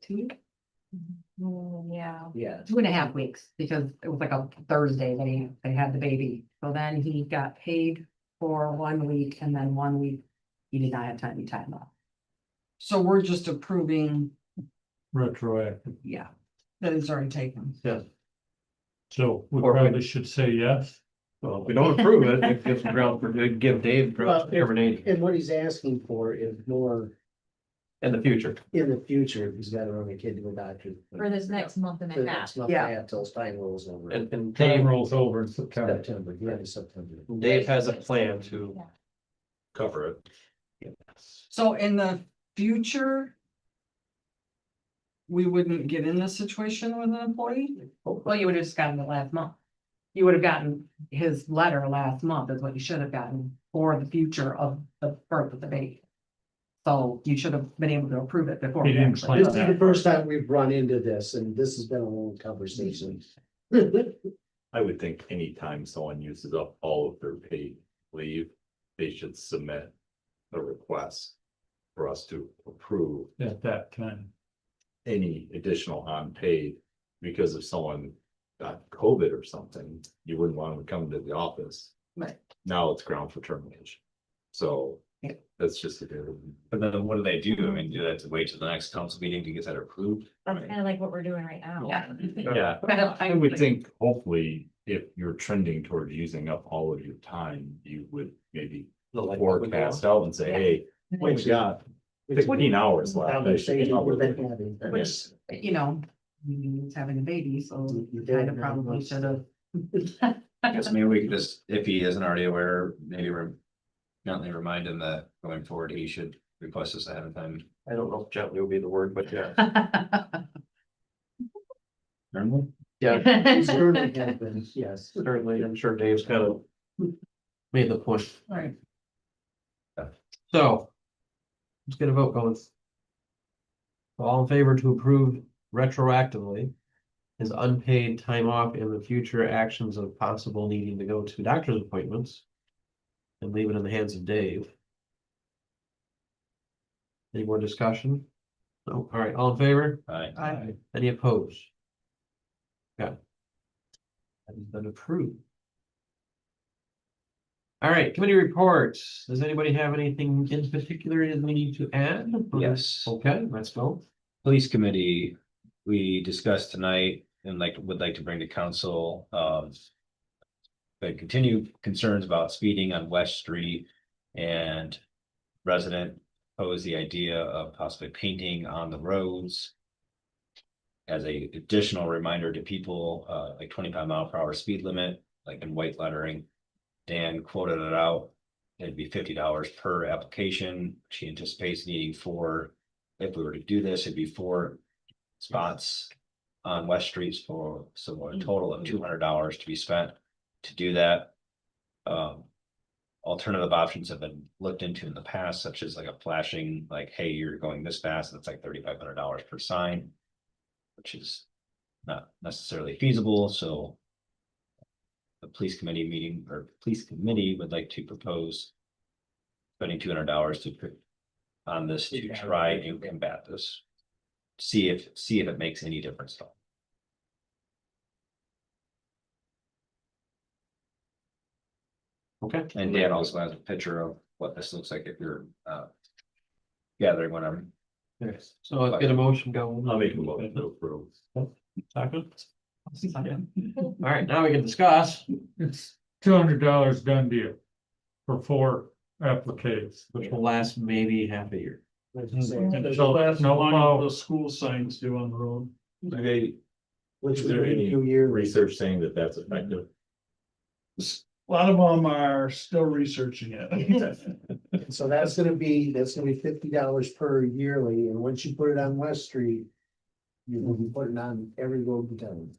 2, Yeah. Yeah. 2.5 weeks, because it was like a Thursday that they had the baby. So then he got paid for 1 week, and then 1 week, he did not have any time off. So we're just approving Retroactive. Yeah. that he's already taken. Yeah, So we Or we- probably should say yes. well, if we don't approve it, it gives ground for, give Dave ground Well, for terminating And what he's asking for is more in the future. in the future, if he's gotta run a kid to a doctor. For this next month and For a the half. next month and a half till his time rolls over. And Time Dave, rolls over in September. September, yeah, in September. Dave has a plan to. Cover it. So in the future, we wouldn't get in this situation with an employee? Well, you would have just gotten it last month. You would have gotten his letter last month is what you should have gotten for the future of the birth of the baby. So you should have been able to approve it before. He we didn't actually- plan This is the first time we've run into this, and this has been a long conversation. I would think anytime someone uses up all of their paid leave, they should submit a request for us to approve At that time. any additional unpaid. Because if someone got COVID or something, you wouldn't want them to come to the office. Right. Now it's ground for termination. So Yeah. that's just a good. But then what do they do? I mean, do they have to wait till the next council meeting to get that approved? That's kind of like what we're doing right now. Yeah. Yeah, I would think hopefully if you're trending towards using up all of your time, you would maybe The light bulb would go forecast off. out and say, hey, we got 16 hours left. I should Conversation come we've with been it. having. Which, you know, he's having a baby, so you kind of probably should have. I guess maybe we could just, if he isn't already aware, maybe gently remind him that going forward, he should request this ahead of time. I don't know if gently would be the word, but yeah. Normally? Yeah, Certainly has been, yes. certainly, I'm sure Dave's kind of made the point. Right. So let's get a vote going. All in favor to approve retroactively his unpaid time off in the future actions of possible needing to go to doctor's appointments and leave it in the hands of Dave. Any more discussion? No, all right, all in favor? Aye. Any opposed? Got it. That has been approved. All right, committee reports. Does anybody have anything in particular that we need to add? Yes. Okay, let's go. Police committee, we discussed tonight and would like to bring to council, the continued concerns about speeding on West Street and resident posed the idea of possibly painting on the roads as a additional reminder to people, like 25-mile-per-hour speed limit, like in white lettering. Dan quoted it out. It'd be $50 per application. She anticipates needing 4. If we were to do this, it'd be 4 spots on West Street for, so a total of $200 to be spent to do that. Alternative options have been looked into in the past, such as like a flashing, like, hey, you're going this fast, and it's like $3,500 per sign, which is not necessarily feasible. So the police committee would like to propose spending $200 on this to try and combat this. See if it makes any difference at all. Okay. And Dan also has a picture of what this looks like if you're gathering whatever. Yes. So let's get a motion going. I'll make a motion to approve. Second. All right, now we can discuss, It's $200 done deal for 4 applications. which will last maybe half a year. So that's no plow. The school signs do on the road. Okay, Which is would there be any 2 years. research saying that that's effective? A lot of them are still researching it. So that's gonna be $50 per yearly, and once you put it on West Street. You will be putting on every road in town.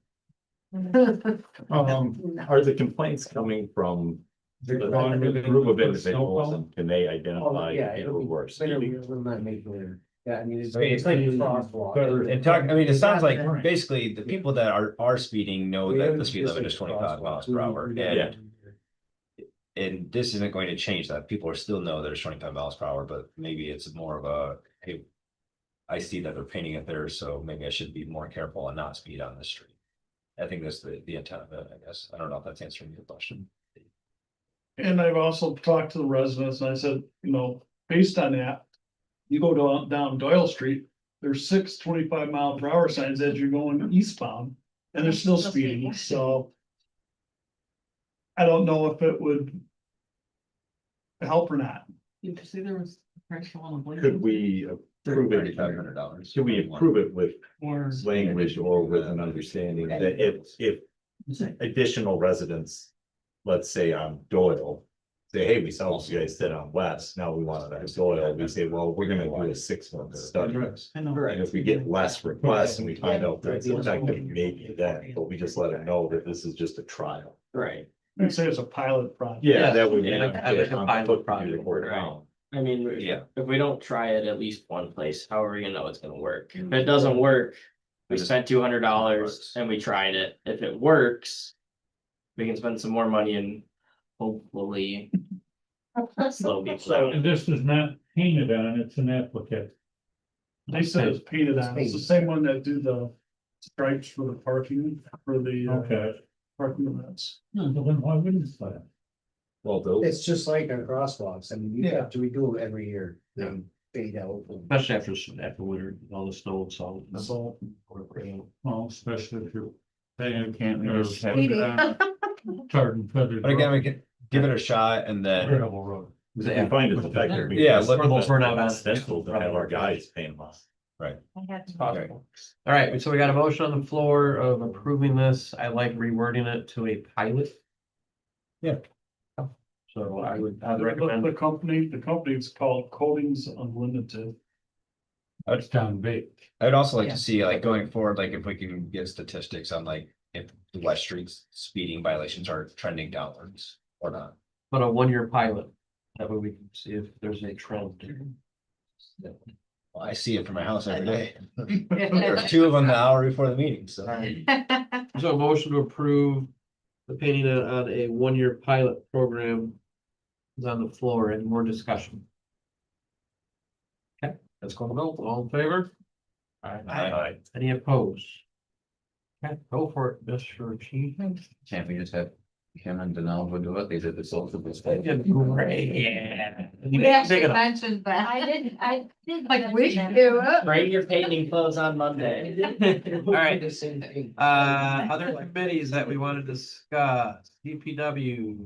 Are the complaints coming from the group of individuals and can they Oh, identify yeah, people who are speeding? We're not making it. Yeah, I mean, it's. I mean, it's like crosswalk. And talk, I mean, it sounds like basically the people that are speeding know that the speed limit is 25 miles per hour. Yeah. And this isn't going to change that. People are still know that it's 25 miles per hour, but maybe it's more of a, hey, I see that they're painting it there, so maybe I should be more careful and not speed on the street. I think that's the intent of it, I guess. I don't know if that's answering your question. And I've also talked to the residents and I said, based on that, you go down Doyle Street, there's 6 25-mile-per-hour signs as you're going eastbound and they're still speeding, so. I don't know if it would help or not. You can see there was pressure on the blade. Could we approve it? $3,500. Should we approve it with Or. language or with an understanding that if additional residents, let's say on Doyle, say, hey, we saw you guys sit on West, now we want it on Doyle, we say, well, we're gonna do a 6-month study. I know. And if we get less requests and we find out that it's effective, maybe then, but we just let them know that this is just a trial. Right. I'd say it's a pilot project. Yeah, that would. Yeah, be- I like a pilot project, Right. I mean, Yeah. if we don't try it at least one place, how are we gonna know it's gonna work? If it doesn't work, We spent $200 and we tried it. If it works, we can spend some more money and hopefully slow people down. And this is not painted on, it's an applique. They said it's painted on, it's the same one that do the stripes for the parking, for the Okay. parking lots. Well, then why wouldn't it say? Well, those, It's just like our crosswalks. I mean, you have to redo them every year. They fade out. Especially after winter, all the snow and salt. So Well, especially if you're. They Can't or just have put it on Tarred and feathered. But again, we can give it a shot and then, Gravel road. if we find it's effective. Yeah, Or they'll turn out on- Central to have our guys paint them off. I have It's possible. All right, so we got a motion on the floor of approving this. I like rewording it to a pilot. Yeah. So I'd the recommend, the company is called Coatings Unlimited. That's down big. I'd also like Yeah. to see like going forward, like if we can get statistics on like if the West Street's speeding violations are trending downwards or not. but a one-year pilot. That way we can see if there's a trend. Well, I see it from my house every day. There were two of them the hour before the meeting, so. So a motion to approve the painting on a one-year pilot program is on the floor. Any more discussion? Okay, let's call the vote. All in favor? Aye. Any opposed? Okay, go for it, Mr. Chief. Can't we just have him and Denal do it? They did this also this day. Great, yeah. We actually mentioned that. I did. Like, we should mention do it. Bring your painting clothes on Monday. All right. The same thing. Other committees that we want to discuss, DPW.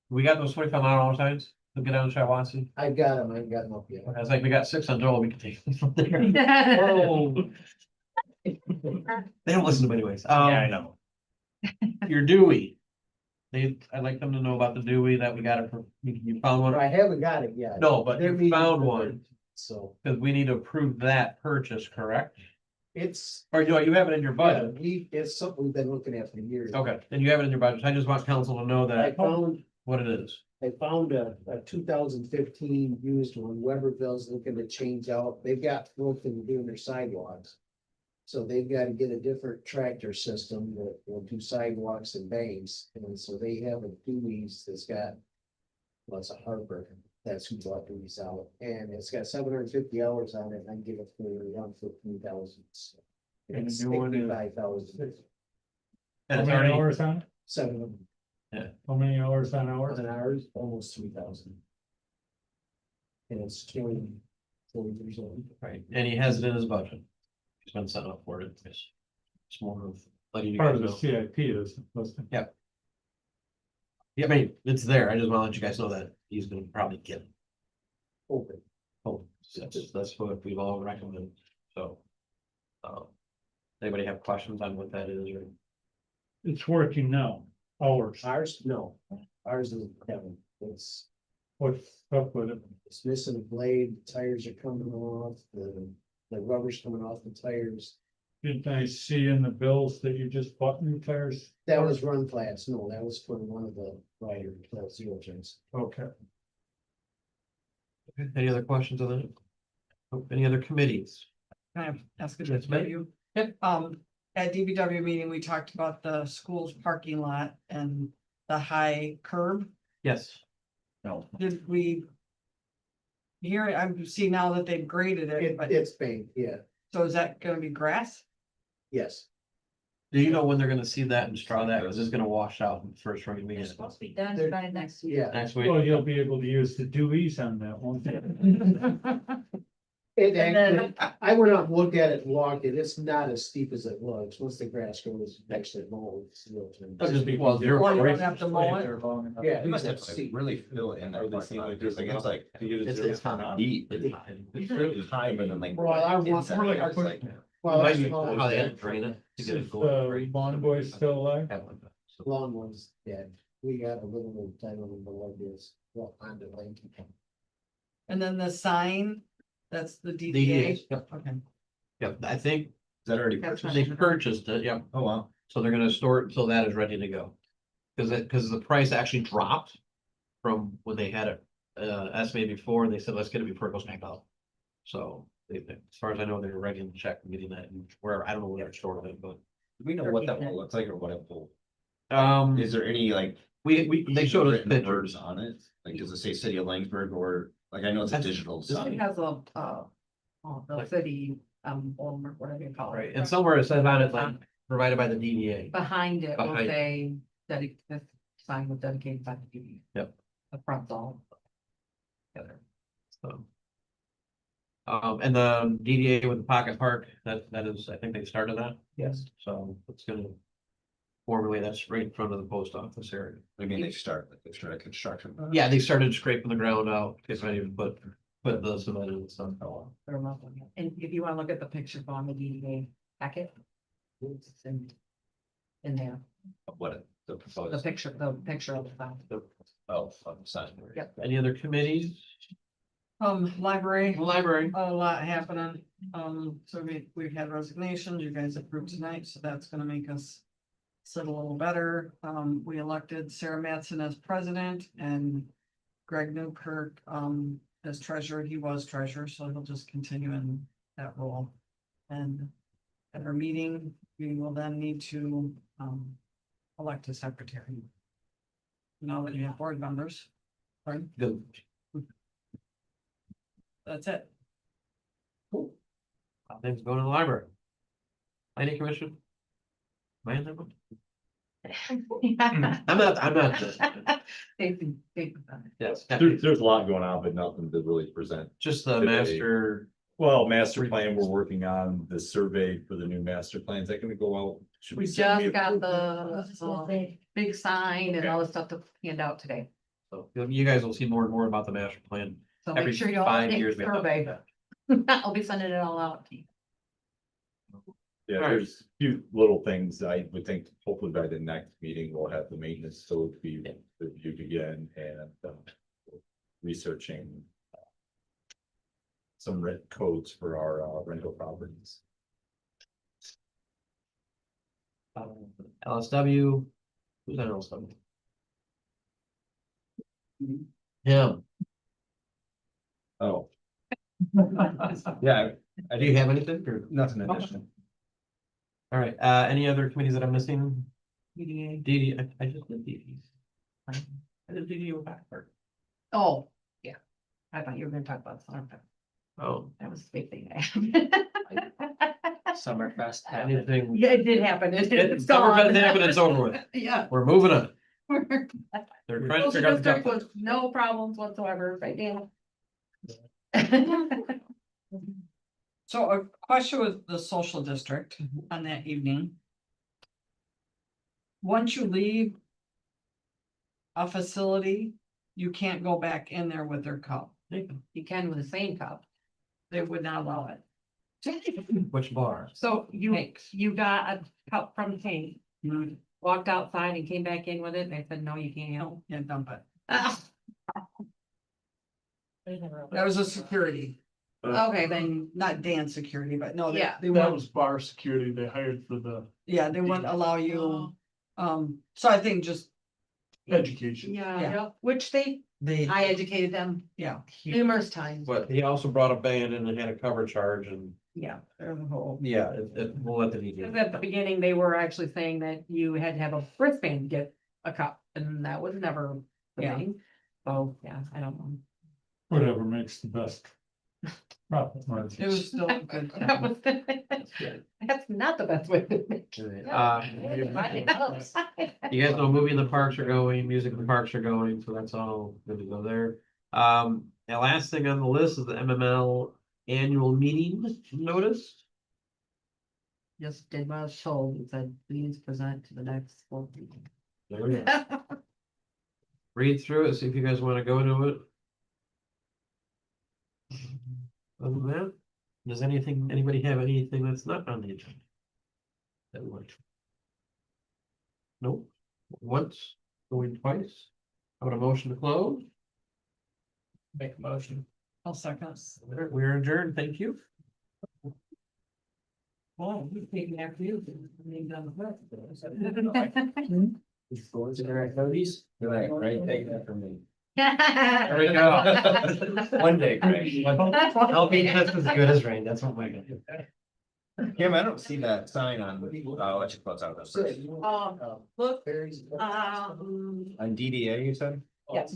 We got those 25-mile signs, to get on Shiawassee. I've got them, I've got them up yet. I was like, we got 6 on Joel, we can take them from there. Whoa. They don't listen to me anyways. know. Your Dewey. I'd like them to know about the Dewey that we got it from, you found one? I haven't got it yet. No, but They're you meeting found for one, it, So because we need to approve that purchase, correct? it's, Or you have it in your budget. it's something we've been looking at for years. Okay, then you have it in your budget. I just want council to know I that, found, what it is. I found a 2015 used one. Weberville's looking to change out. They've got work to do in their sidewalks. So they've got to get a different tractor system that will do sidewalks and banks. And so they have a Dewey's that's got, well, it's a Harper. That's who bought Dewey's out. And it's got 750 hours on it. And I can give it for around 15,000. And It's the new one is- 55,000. And How it's many already, hours on it? 7 of them. How many hours on hours? On hours, almost 3,000. And it's 40 years old. right, and he has it in his budget. He's been set up for it. It's more of letting you Part guys of the know. CIP is supposed to. Yeah, I mean, it's there. I just want to let you guys know that he's gonna probably get it. Open. Oh, that's what we've all recommended, so. Anybody have questions on what that is or? It's working now, hours. Ours, no, ours is Kevin. What's up with it? It's missing a blade, the tires are coming off, the rubber's coming off the tires. Didn't I see in the bills that you just bought new tires? That was run flats, no, that was for one of the rider, zero turns. Okay. Any other questions on that? Oh, any other committees? Can I ask a Yes, question ma'am. of you? Yep. At DPW meeting, we talked about the school's parking lot and the high curb. Yes. No. Did we? Here, I'm seeing now that they've graded it, but It's banked, yeah, so is that gonna be grass? yes. Do you know when they're gonna see that and straw that? Cause it's gonna wash out in the first rain we They're get supposed to be done They're- by next week. Yeah, next week. Well, you'll be able to use the Dewey's on that, won't you? it And actually, I went up, looked at it, and walked it, it's not as steep as it looks, once the grass grows next to it, mold, it's zero turns. That'll just be, well, zero. Or you don't have to mow it? Yeah. They must have to like, really fill it in there. Like, it's like It's hot. deep. It's really high, but then like. Well, I want- inside, we're like- it's like- Well, Might be that's how they had to drain it to get Is it going. the lawn boy still alive? long ones, yeah, we got a little time on the one is, well, on the lane. And then the sign, that's the DDA, DDA. yep. Okay. Yep, I think Is that already That's purchased? they purchased it, yep. Oh, wow. So they're gonna store it until that is ready to go. Cause the price actually dropped from when they had it estimated before, and they said, let's get it before it goes back up. So as far as I know, they were writing the check and getting that, and where, I don't know where they're storing it, but. Do we know what that will look like or what it will? Is there any like? They showed us written words pictures. on it? Like, does it say city of Laingsburg or, like, I know it's a digital It sign. has a, the city, or whatever you call it. Right, and somewhere it says on it, like, provided by the DDA. Behind it will Behind it. say, this sign was dedicated by the DD. Yep. The front's all. Together. So. And the DDA with the pocket park, that is, I think they started that, Yes. so it's gonna. Formally, that's right in front of the post office area. I mean, they started construction. Yeah, they started scraping the ground out, if I even put the cement in and stuff. They're lovely. And if you wanna look at the picture on the DDA packet. It's in there, What the the proposed, picture of the sign. oh, sign. Yep. Any other committees? Library. Library. A lot happening. So we've had resignations, you guys approved tonight, so that's gonna make us sit a little better. We elected Sarah Matson as president and Greg Newkirk, as treasurer. He was treasurer, so he'll just continue in that role. And at our meeting, we will then need to, elect a secretary. Now that you have board members. Pardon? Good. That's it. Things going to the library. Planning commission? Man, I'm not, yes, There's a lot going on, but nothing to really present. just the today. master, Well, master plan, we're working on the survey for the new master plan. Is that gonna go out? Should We send just got I was just gonna the say, big sign and all the stuff to hand out today. so you guys will see more and more about the master plan. So Every make sure you all 5 take years the we have to survey. update that. I'll be sending it all out. Yeah, All right. there's a few little things I would think hopefully by the next meeting, we'll have the maintenance code be reviewed again and researching some rent codes for our rental properties. LSW, who's that LSW? Him. Oh. Yeah, Do you have anything or? nothing additional. All right, any other committees that I'm missing? DD, I just did DDs. I did DD with back part. Oh, yeah. I thought you were gonna talk about summer. Oh, That was the big thing. Summerfest anything. Yeah, it did happen. It's Summerfest gone. happened, it's over with. Yeah. We're moving on. They're trying to Social figure out the district job. was no problems whatsoever right now. So a question with the social district on that evening. Once you leave a facility, you can't go back in there with their cup. You can with the same cup. They would not allow it. Which bar? So you, Thanks. you got a cup from the tank, No, walked outside and came back in with it, and they said, no, you can't. yeah, dump it. Ah, That was a security, Okay, then, not dance security, but no, they, Yeah. they That wouldn't, was bar security they hired for the yeah, they wouldn't allow you. So I think just, education. yeah, which I educated them yeah. numerous times. But he also brought a band in and had a cover charge and, Yeah. There's a whole. yeah, we'll let the DJ. Because at the beginning, they were actually saying that you had to have a wristband to get a cup, and that was never the Yeah. thing. So, yeah, I don't know. Whatever makes the best profit margin. It was still a good That time. was, that's not the best way to make it. You guys know movie in the parks are going, music in the parks are going, so that's all good to go there. The last thing on the list is the MML annual meeting notice. Just did what I was told, it said, please present to the next board meeting. There we go. Read through it, see if you guys want to go into it. Other than that, does anybody have anything that's not on the agenda? That would. Nope, once, going twice. I would a motion to close. Make a motion. I'll second. We're adjourned, thank you. Well, we've taken after you. I mean, done the work. Going to the right notice? Right, take that from me. There we go. One day, Greg. I'll be just as good as rain. That's what my gonna do. Kim, I don't see that sign on, what you close out. So, Look, Barry's- um, On DDA, you said? yes.